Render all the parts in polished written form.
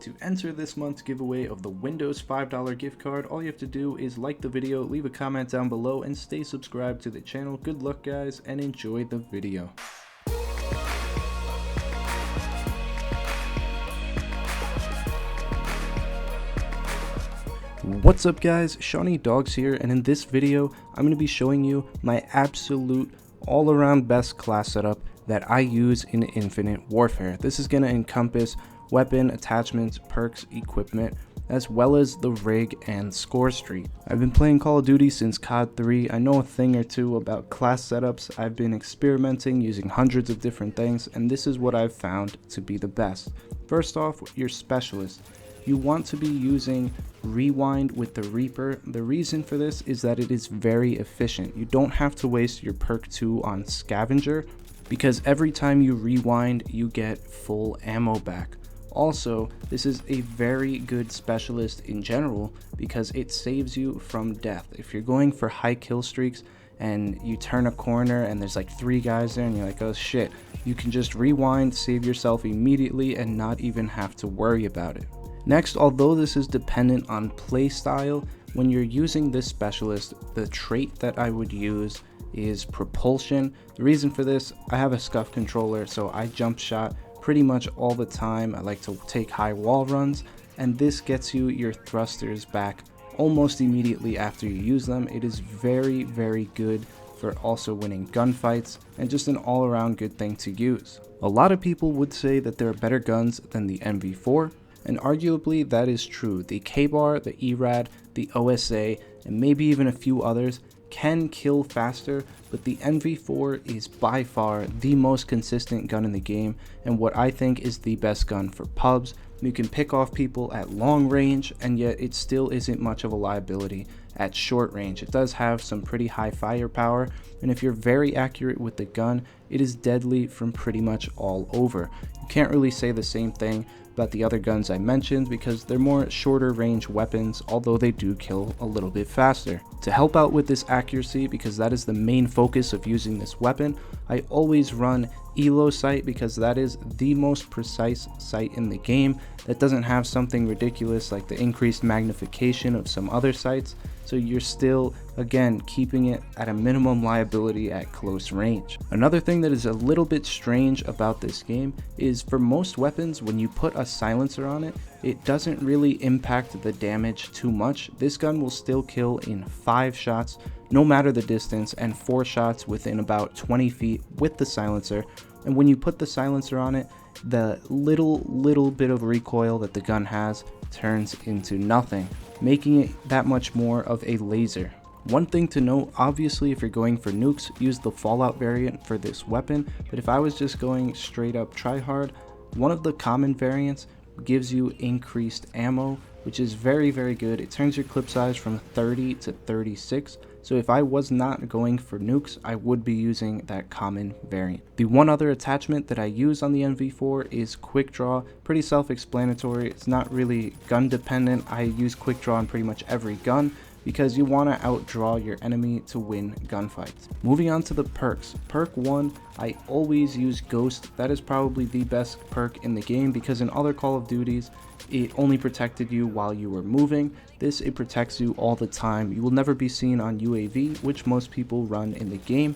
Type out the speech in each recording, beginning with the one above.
To enter this month's giveaway of the Windows $5 gift card, all you have to do is like the video, leave a comment down below, and stay subscribed to the channel. Good luck guys, and enjoy the video. What's up guys, SeanEDawgz here, and in this video I'm going to be showing you my absolute all-around best class setup that I use in Infinite Warfare. This is going to encompass weapon, attachments, perks, equipment, as well as the rig and score streak. I've been playing Call of Duty since COD 3. I know a thing or two about class setups. I've been experimenting using hundreds of different things, and this is what I've found to be the best. First off, your specialist. You want to be using Rewind with the Reaper. The reason for this is that it is very efficient. You don't have to waste your perk 2 on Scavenger, because every time you rewind you get full ammo back. Also, this is a very good specialist in general because it saves you from death. If you're going for high kill streaks and you turn a corner and there's like 3 guys there and you're like, oh shit, you can just rewind, save yourself immediately, and not even have to worry about it. Next, although this is dependent on playstyle, when you're using this specialist, the trait that I would use is propulsion. The reason for this, I have a scuff controller, so I jump shot pretty much all the time. I like to take high wall runs, and this gets you your thrusters back almost immediately after you use them. It is very, very good for also winning gunfights, and just an all-around good thing to use. A lot of people would say that there are better guns than the MV4, and arguably that is true. The K-Bar, the ERAD, the OSA, and maybe even a few others can kill faster, but the MV4 is by far the most consistent gun in the game, and what I think is the best gun for pubs. You can pick off people at long range, and yet it still isn't much of a liability at short range. It does have some pretty high firepower, and if you're very accurate with the gun, it is deadly from pretty much all over. You can't really say the same thing about the other guns I mentioned because they're more shorter range weapons, although they do kill a little bit faster. To help out with this accuracy, because that is the main focus of using this weapon, I always run ELO sight because that is the most precise sight in the game. That doesn't have something ridiculous like the increased magnification of some other sights, so you're still, again, keeping it at a minimum liability at close range. Another thing that is a little bit strange about this game is for most weapons, when you put a silencer on it, it doesn't really impact the damage too much. This gun will still kill in 5 shots, no matter the distance, and 4 shots within about 20 feet with the silencer. And when you put the silencer on it, the little bit of recoil that the gun has turns into nothing, making it that much more of a laser. One thing to note, obviously if you're going for nukes, use the Fallout variant for this weapon, but if I was just going straight up tryhard, one of the common variants gives you increased ammo, which is very, very good. It turns your clip size from 30 to 36, so if I was not going for nukes, I would be using that common variant. The one other attachment that I use on the MV4 is Quick Draw. Pretty self-explanatory. It's not really gun dependent. I use Quick Draw on pretty much every gun because you want to outdraw your enemy to win gunfights. Moving on to the perks. Perk 1, I always use Ghost. That is probably the best perk in the game because in other Call of Duties, it only protected you while you were moving. This, it protects you all the time. You will never be seen on UAV, which most people run in the game.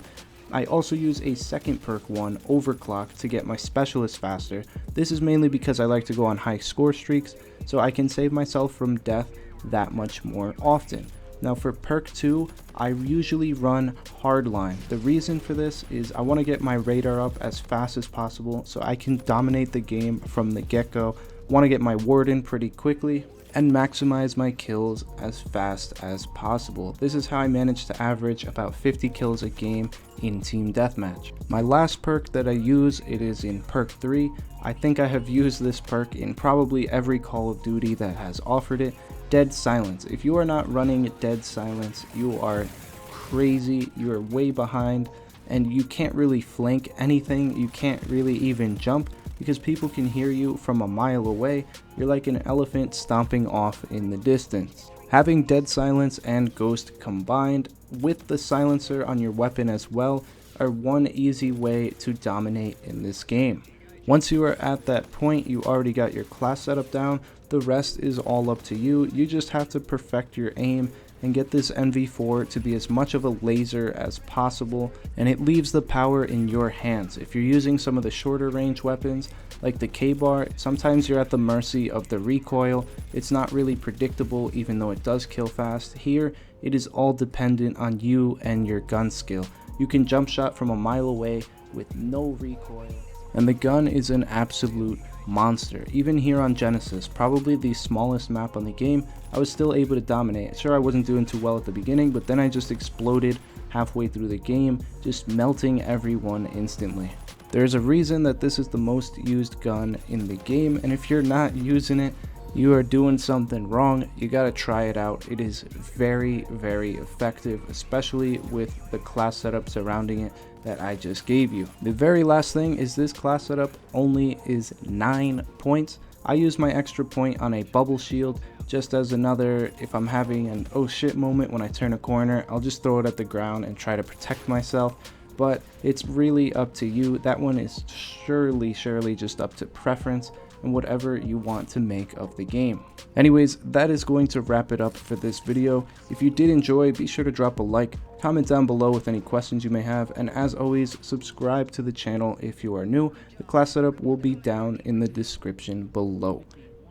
I also use a second perk 1, Overclock, to get my specialist faster. This is mainly because I like to go on high score streaks, so I can save myself from death that much more often. Now for perk 2, I usually run Hardline. The reason for this is I want to get my radar up as fast as possible so I can dominate the game from the get-go. Want to get my ward in pretty quickly and maximize my kills as fast as possible. This is how I manage to average about 50 kills a game in Team Deathmatch. My last perk that I use, it is in perk 3. I think I have used this perk in probably every Call of Duty that has offered it. Dead Silence. If you are not running Dead Silence, you are crazy. You are way behind and you can't really flank anything. You can't really even jump because people can hear you from a mile away. You're like an elephant stomping off in the distance. Having Dead Silence and Ghost combined with the silencer on your weapon as well are one easy way to dominate in this game. Once you are at that point, you already got your class setup down. The rest is all up to you. You just have to perfect your aim and get this NV4 to be as much of a laser as possible, and it leaves the power in your hands. If you're using some of the shorter range weapons like the K-bar, sometimes you're at the mercy of the recoil. It's not really predictable even though it does kill fast. Here it is all dependent on you and your gun skill. You can jump shot from a mile away with no recoil, and the gun is an absolute monster. Even here on Genesis, probably the smallest map on the game, I was still able to dominate. Sure, I wasn't doing too well at the beginning, but then I just exploded halfway through the game, just melting everyone instantly. There's a reason that this is the most used gun in the game, and if you're not using it, you are doing something wrong. You gotta try it out. It is very, very effective, especially with the class setup surrounding it that I just gave you. The very last thing is this class setup only is 9 points. I use my extra point on a bubble shield just as another, if I'm having an oh shit moment when I turn a corner, I'll just throw it at the ground and try to protect myself. But it's really up to you. That one is surely just up to preference and whatever you want to make of the game. Anyways, that is going to wrap it up for this video. If you did enjoy, be sure to drop a like, comment down below with any questions you may have, and as always, subscribe to the channel if you are new. The class setup will be down in the description below.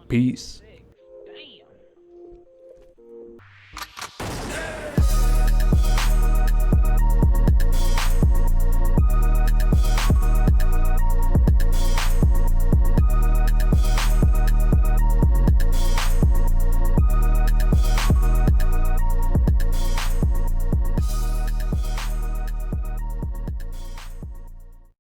Peace.